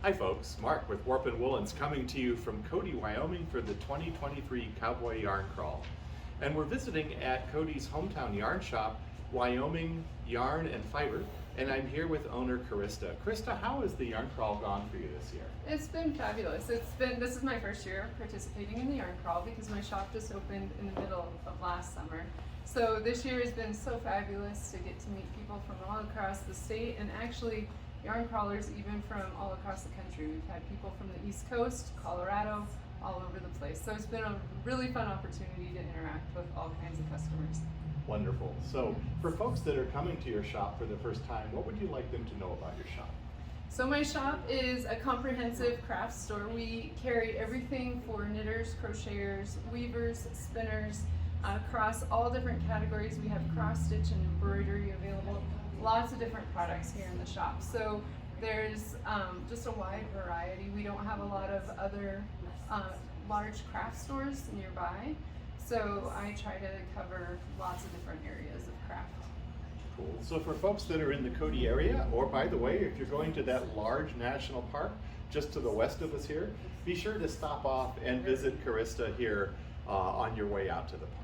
Hi folks, Mark with Warp and Woolens coming to you from Cody, Wyoming for the 2023 Cowboy Yarn Crawl. And we're visiting at Cody's hometown yarn shop, Wyoming Yarn and Fiber, and I'm here with owner Krista. Krista, how has the yarn crawl gone for you this year? It's been fabulous. This is my first year participating in the yarn crawl because my shop just opened in the middle of last summer. So this year has been so fabulous to get to meet people from all across the state, and actually yarn crawlers even from all across the country. We've had people from the East Coast, Colorado, all over the place. So it's been a really fun opportunity to interact with all kinds of customers. Wonderful. So for folks that are coming to your shop for the first time, what would you like them to know about your shop? So my shop is a comprehensive craft store. We carry everything for knitters, crocheters, weavers, spinners, across all different categories. We have cross stitch and embroidery available. Lots of different products here in the shop. So there's just a wide variety. We don't have a lot of other large craft stores nearby. So I try to cover lots of different areas of craft. Cool. So for folks that are in the Cody area, or by the way, if you're going to that large national park just to the west of us here, be sure to stop off and visit Krista here on your way out to the park.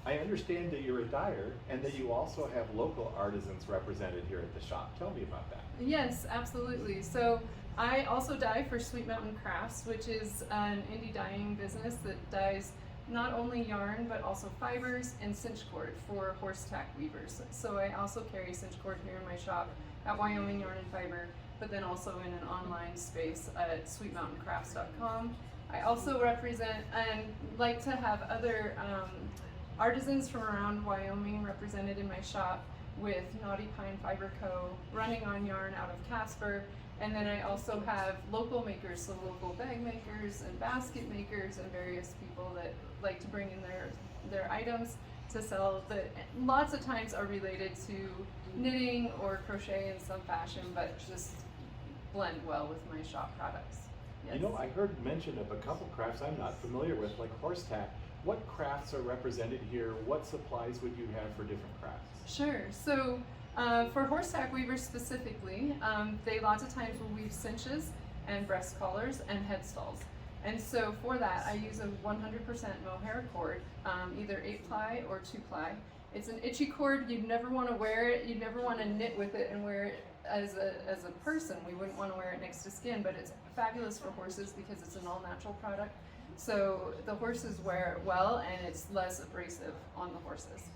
I understand that you're a dyer and that you also have local artisans represented here at the shop. Tell me about that. Yes, absolutely. So I also dye for Sweet Mountain Crafts, which is an indie dyeing business that dyes not only yarn but also fibers and cinch cord for horse tack weavers. So I also carry cinch cord here in my shop at Wyoming Yarn and Fiber, but then also in an online space at sweetmountaincrafts.com. I also represent and like to have other artisans from around Wyoming represented in my shop, with Naughty Pine Fiber Co., Running on Yarn out of Casper, and then I also have local makers, so local bag makers and basket makers and various people that like to bring in their items to sell that lots of times are related to knitting or crochet in some fashion, but just blend well with my shop products. Yes. You know, I heard mention of a couple crafts I'm not familiar with, like horse tack. What crafts are represented here? What supplies would you have for different crafts? Sure. So for horse tack weavers specifically, they lots of times will weave cinches and breast collars and head stalls. And so for that, I use a 100% mohair cord, either 8-ply or 2-ply. It's an itchy cord. You'd never want to wear it. You'd never want to knit with it and wear it as a person. We wouldn't want to wear it next to skin, but it's fabulous for horses because it's an all-natural product. So the horses wear it well, and it's less abrasive on the horses.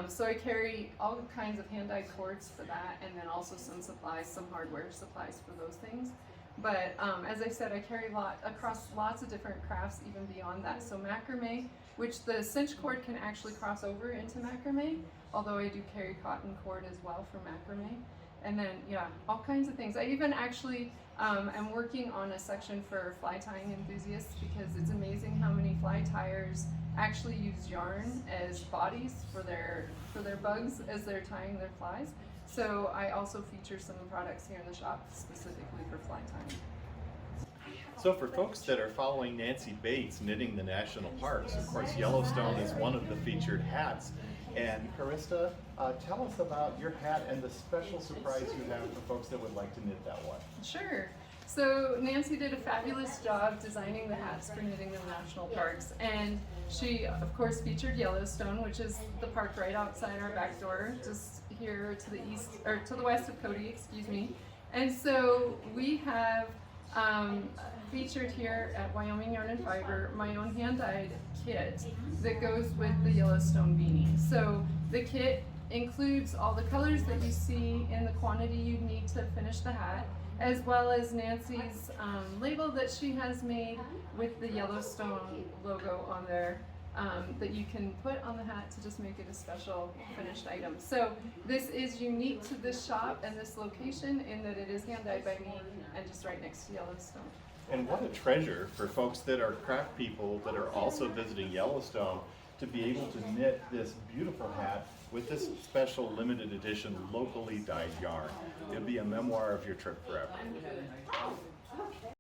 So I carry all kinds of hand-dyed cords for that, and then also some supplies, some hardware supplies for those things. But as I said, I carry across lots of different crafts even beyond that. So macrame, which the cinch cord can actually cross over into macrame, although I do carry cotton cord as well for macrame. And then, yeah, all kinds of things. I even actually am working on a section for fly tying enthusiasts, because it's amazing how many fly tyers actually use yarn as bodies for their bugs as they're tying their flies. So I also feature some products here in the shop specifically for fly tying. So for folks that are following Nancy Bates knitting the national parks, of course Yellowstone is one of the featured hats. And Krista, tell us about your hat and the special surprise you have for folks that would like to knit that one. Sure. So Nancy did a fabulous job designing the hats for knitting the national parks, and she of course featured Yellowstone, which is the park right outside our back door, just here to the east, or to the west of Cody, excuse me. And so we have featured here at Wyoming Yarn and Fiber my own hand-dyed kit that goes with the Yellowstone beanie. So the kit includes all the colors that you see in the quantity you need to finish the hat, as well as Nancy's label that she has made with the Yellowstone logo on there, that you can put on the hat to just make it a special finished item. So this is unique to this shop and this location in that it is hand-dyed by me and just right next to Yellowstone. And what a treasure for folks that are craft people that are also visiting Yellowstone to be able to knit this beautiful hat with this special limited edition locally dyed yarn. It'll be a memoir of your trip forever.